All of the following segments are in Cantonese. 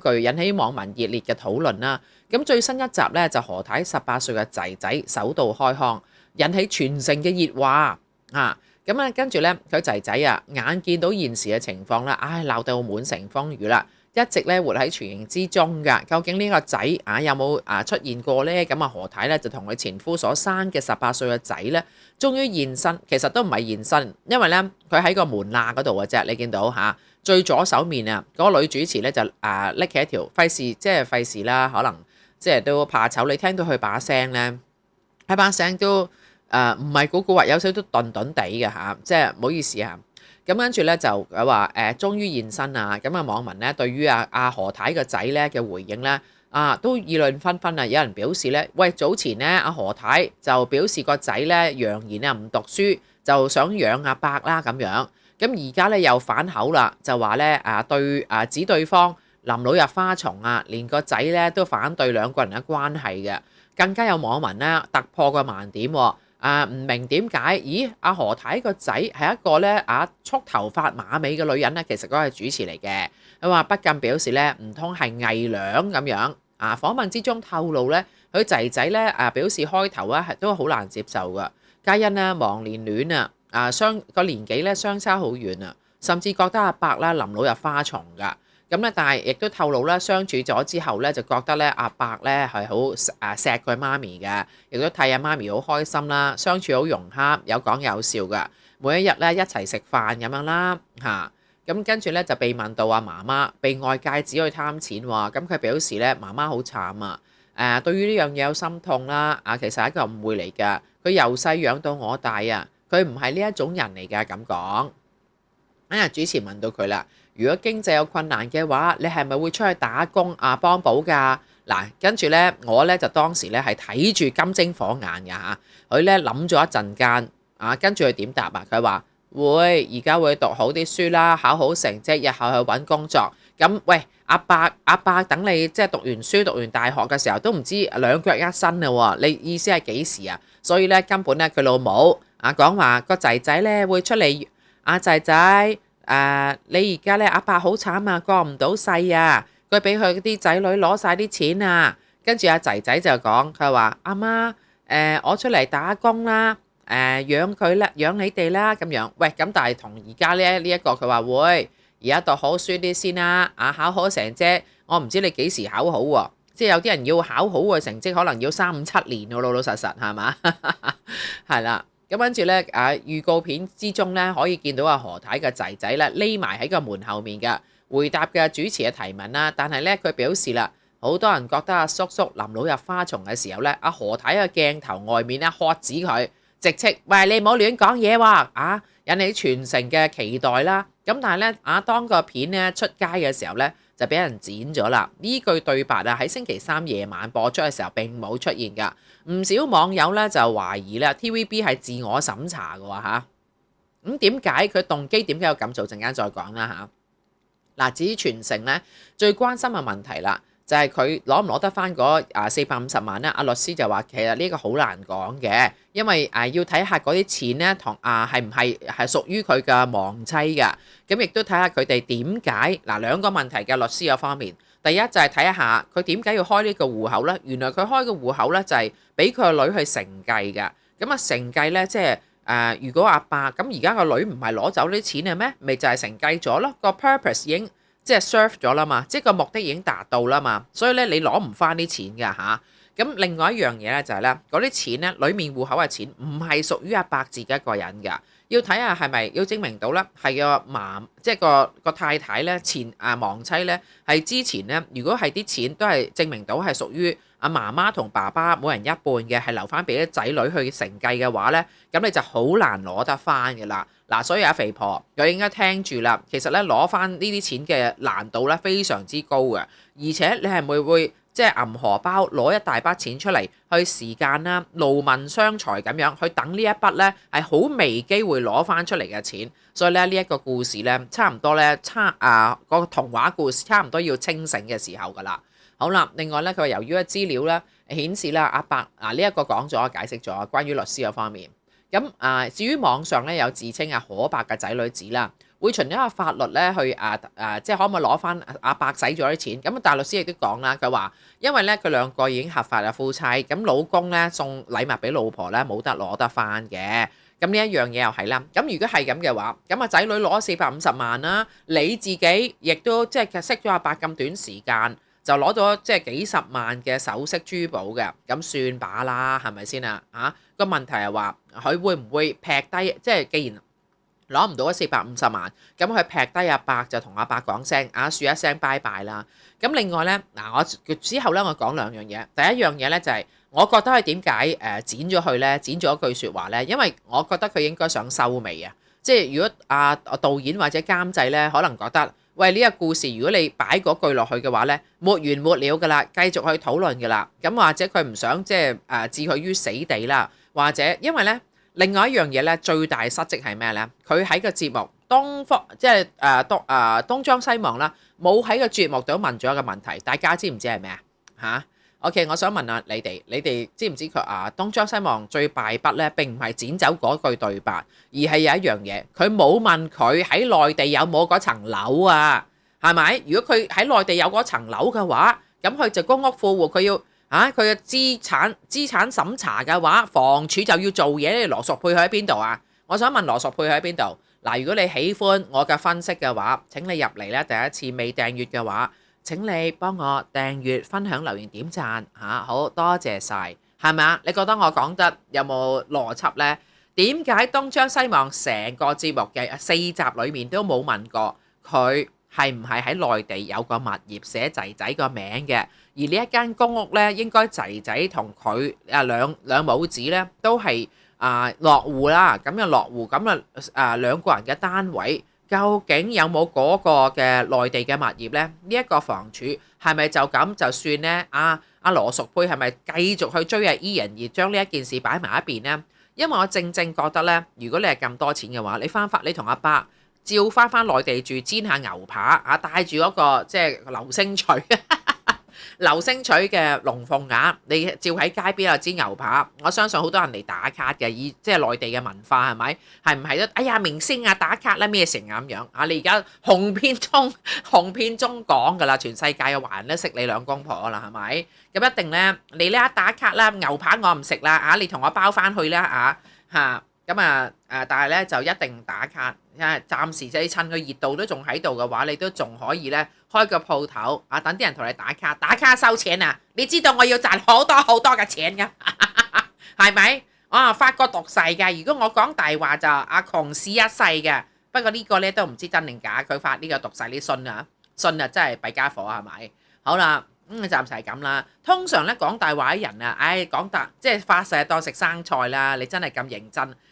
據引起網民熱烈嘅討論啦。咁最新一集咧就何太18歲嘅仔仔首度開腔，引起全城嘅熱話啊！咁啊，跟住咧佢仔仔啊，眼見到現時嘅情況啦，鬧到滿城風雨啦，一直咧活喺傳言之中㗎。究竟呢個仔有冇出現過呢？咁啊，何太咧就同佢前夫所生嘅18歲嘅仔咧，終於現身。其實都唔係現身，因為咧佢喺個門罅嗰度嘅啫。你見到最左手面嗰個女主持咧就拎起一條費事啦，可能即係都怕醜。你聽到佢把聲咧，佢把聲都唔係古古惑，有少少頓頓地嘅即係唔好意思啊。咁跟住咧就佢話終於現身啊！咁啊網民咧對於何太個仔咧嘅回應咧都議論紛紛啊！有人表示咧，喂，早前咧阿何太就表示個仔咧揚言唔讀書，就想養阿伯啦咁樣。咁而家咧又反口啦，就話咧指對方臨老入花叢連個仔咧都反對兩個人嘅關係嘅。更加有網民咧突破個盲點喎。唔明點解？咦，阿何太個仔係一個咧束頭髮馬尾嘅女人咧，其實嗰個係主持嚟嘅。佢話不禁表示咧，唔通係偽娘咁樣訪問之中透露咧，佢仔仔咧表示開頭係都好難接受噶，皆因咧忘年戀相個年紀咧相差好遠啊，甚至覺得阿伯咧臨老入花叢噶。咁咧，但係亦都透露咧，相處咗之後咧，就覺得咧阿伯咧係好錫佢媽咪嘅，亦都替阿媽咪好開心啦，相處好融洽，有講有笑嘅，每一日咧一齊食飯咁樣啦嚇。咁跟住咧就被問到媽媽被外界指去貪錢喎，咁佢表示咧媽媽好慘啊，對於呢樣嘢有心痛啦，其實係一個誤會嚟㗎，佢由細養到我大啊，佢唔係呢一種人嚟㗎咁講。主持問到佢啦，如果經濟有困難嘅話，你係咪會出去打工幫補㗎？嗱，跟住咧，我咧就當時咧係睇住金睛火眼㗎嚇，佢咧諗咗一陣間跟住佢點答佢話會，而家會讀好啲書啦，考好成績，日後去揾工作。咁喂，阿伯等你即係讀完書讀完大學嘅時候都唔知兩腳一伸啦喎，你意思係幾時啊？所以咧根本咧佢老母講話個仔仔咧會出嚟。仔仔你而家咧阿伯好慘啊，過唔到世啊，佢俾佢啲仔女攞晒啲錢啊。跟住阿仔仔就講，佢話阿媽我出嚟打工啦，養佢啦，養你哋啦咁樣。喂，咁但係同而家咧呢一個佢話會而家讀好書啲先啦，考好成績，我唔知你幾時考好喎，即係有啲人要考好嘅成績可能要3、5、7年喎，老老實實係嘛？係啦。咁跟住咧預告片之中咧可以見到何太嘅仔仔咧匿埋喺個門後面嘅回答嘅主持嘅提問啦。但係咧佢表示啦，好多人覺得阿叔叔臨老入花叢嘅時候咧，何太嘅鏡頭外面咧喝止佢，直斥喂，你唔好亂講嘢喎引起全城嘅期待啦。咁但係咧當個片咧出街嘅時候咧，就俾人剪咗啦。呢句對白喺星期3夜晚播出嘅時候並冇出現㗎。唔少網友咧就懷疑咧 TVB 係自我審查嘅喎嚇。咁點解佢動機點解要咁做？陣間再講啦嚇。嗱，至於全城咧最關心嘅問題啦，就係佢攞唔攞得翻嗰450萬咧？阿律師就話其實呢個好難講嘅，因為要睇下嗰啲錢咧同係唔係屬於佢嘅亡妻㗎。咁亦都睇下佢哋點解兩個問題嘅律師嗰方面。第一就係睇下佢點解要開呢個戶口咧？原來佢開個戶口咧就係俾佢個女去承繼㗎。咁承繼咧即係如果阿伯咁而家個女唔係攞走啲錢嘅咩？咪就係承繼咗咯。個 purpose 已經即係 serve 咗啦嘛，即係個目的已經達到啦嘛。所以咧你攞唔翻啲錢㗎嚇。咁另外一樣嘢咧就係咧嗰啲錢咧裡面戶口嘅錢唔係屬於阿伯自己一個人㗎。要睇下係咪要證明到咧，係即係個太太咧前亡妻咧係之前咧，如果係啲錢都係證明到係屬於阿媽媽同爸爸每人一半嘅，係留翻俾啲仔女去承繼嘅話咧，咁你就好難攞得翻嘅啦。所以阿肥婆佢應該聽住啦。其實咧攞翻呢啲錢嘅難度咧非常之高嘅，而且你係咪會即係銀荷包攞一大筆錢出嚟去時間啦，勞民傷財咁樣去等呢一筆咧係好微機會攞翻出嚟嘅錢。所以咧呢一個故事咧差唔多咧個童話故事差唔多要清醒嘅時候㗎啦。好啦，另外咧佢話由於嘅資料咧顯示啦，阿伯呢一個講咗解釋咗關於律師嗰方面。咁至於網上咧有自稱可伯嘅仔女指啦，會循一個法律咧去即係可唔可以攞翻阿伯使咗啲錢？咁大律師亦都講啦，佢話因為咧佢兩個已經合法嘅夫妻，咁老公咧送禮物俾老婆咧冇得攞得翻嘅。咁呢一樣嘢又係啦。咁如果係咁嘅話，咁啊仔女攞450萬啦，你自己亦都即係識咗阿伯咁短時間，就攞咗即係幾十萬嘅首飾珠寶嘅，咁算把啦，係咪先啊？個問題係話佢會唔會劈低？即係既然攞唔到450萬，咁佢劈低阿伯就同阿伯講聲説一聲拜拜啦。咁另外咧我之後咧我講兩樣嘢。第一樣嘢咧就係我覺得佢點解剪咗佢咧？剪咗一句説話咧，因為我覺得佢應該想收尾啊。即係如果導演或者監製咧，可能覺得喂呢個故事如果你擺嗰句落去嘅話咧，沒完沒了㗎啦，繼續去討論㗎啦。咁或者佢唔想即係置佢於死地啦，或者因為咧。另外一樣嘢咧，最大失職係咩咧？佢喺個節目即係東張西望啦，冇喺個節目度問咗一個問題，大家知唔知係咩OK， 我想問下你哋知唔知佢東張西望最敗筆咧？並唔係剪走嗰句對白，而係有一樣嘢，佢冇問佢喺內地有冇嗰層樓啊？係咪？如果佢喺內地有嗰層樓嘅話，咁佢就公屋富戶，佢要。佢嘅資產審查嘅話，房署就要做嘢。羅淑佩佢喺邊度啊？我想問羅淑佩佢喺邊度？嗱，如果你喜歡我嘅分析嘅話，請你入嚟咧。第一次未訂閱嘅話，請你幫我訂閱、分享、留言、點讚嚇，好多謝晒，係咪啊？你覺得我講得有冇邏輯呢？點解東張西望成個節目嘅4集裡面都冇問過佢係唔係喺內地有個物業寫仔仔個名嘅？而呢一間公屋咧，應該仔仔同佢兩母子咧都係落戶啦。咁落戶咁兩個人嘅單位，究竟有冇嗰個嘅內地嘅物業咧？呢一個房署係咪就咁就算咧？阿羅淑佩係咪繼續去追Ian而將呢一件事擺埋一邊咧？因為我正覺得咧，如果你係咁多錢嘅話，你同阿伯照翻內地住，煎下牛扒帶住嗰個即係流星錘。流星錘嘅龍鳳鈪，你照喺街邊又煎牛扒，我相信好多人嚟打卡嘅，以即係內地嘅文化係咪？係唔係都？哎呀，明星打卡啦咩成咁樣你而家紅遍中港㗎啦，全世界嘅華人都識你兩公婆啦，係咪？咁一定咧，你呢一打卡啦，牛扒我唔食啦你同我包翻去啦咁但係咧就一定打卡，暫時即係趁佢熱度都仲喺度嘅話，你都仲可以咧開個鋪頭等啲人同你打卡收錢啊！你知道我要賺好多嘅錢㗎，係咪？發過毒誓㗎，如果我講大話就窮死一世嘅。不過呢個咧都唔知真定假，佢發呢個毒誓你信啊真係弊家伙係咪？好啦。暫時係咁啦。通常咧講大話啲人即係發誓當食生菜啦。你真係咁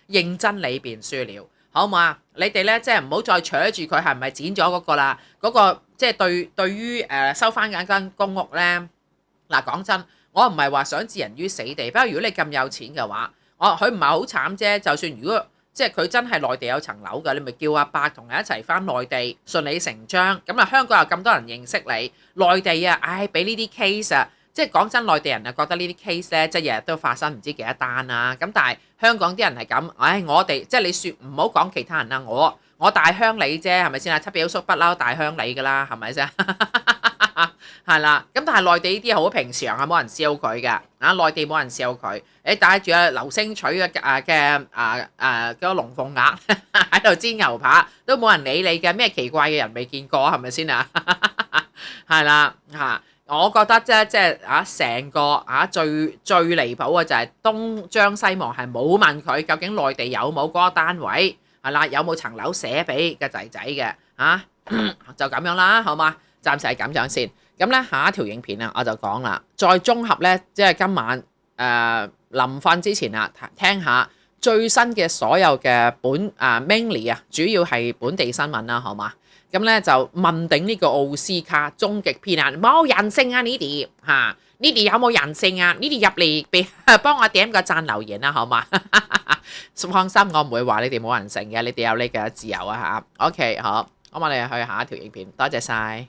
認真你便輸了，好唔好啊？你哋咧即係唔好再扯住佢係咪剪咗嗰個啦。嗰個即係對於收翻緊間公屋咧講真，我唔係話想置人於死地。不過如果你咁有錢嘅話，佢唔係好慘啫。就算如果即係佢真係內地有層樓㗎，你咪叫阿伯同你一齊翻內地，順理成章。咁香港有咁多人認識你，內地俾呢啲 case 即係講真，內地人覺得呢啲 case 咧，即係日日都發生唔知幾多單啦。咁但係香港啲人係咁，我哋即係你説唔好講其他人啦，我大鄉里啫，係咪先七表叔不嬲大鄉里㗎啦，係咪先？係啦，咁但係內地呢啲好平常冇人笑佢㗎。內地冇人笑佢，你帶住流星錘嘅嗰個龍鳳鈪喺度煎牛扒，都冇人理你嘅。咩奇怪嘅人未見過，係咪先啊？係啦我覺得即係成個最離譜嘅就係東張西望係冇問佢究竟內地有冇嗰個單位，係啦，有冇層樓寫俾個仔仔嘅就咁樣啦，好嘛？暫時係咁樣先。咁咧下一條影片我就講啦，再綜合咧，即係今晚臨瞓之前聽下最新嘅所有嘅mainly 主要係本地新聞啦，好嘛？咁咧就問鼎呢個奧斯卡終極片冇人性呢啲呢啲有冇人性呢啲入嚟幫我點個讚留言啦，好嘛？放心，我唔會話你哋冇人性嘅，你哋有你嘅自由OK，好，咁我哋去下一條影片，多謝晒。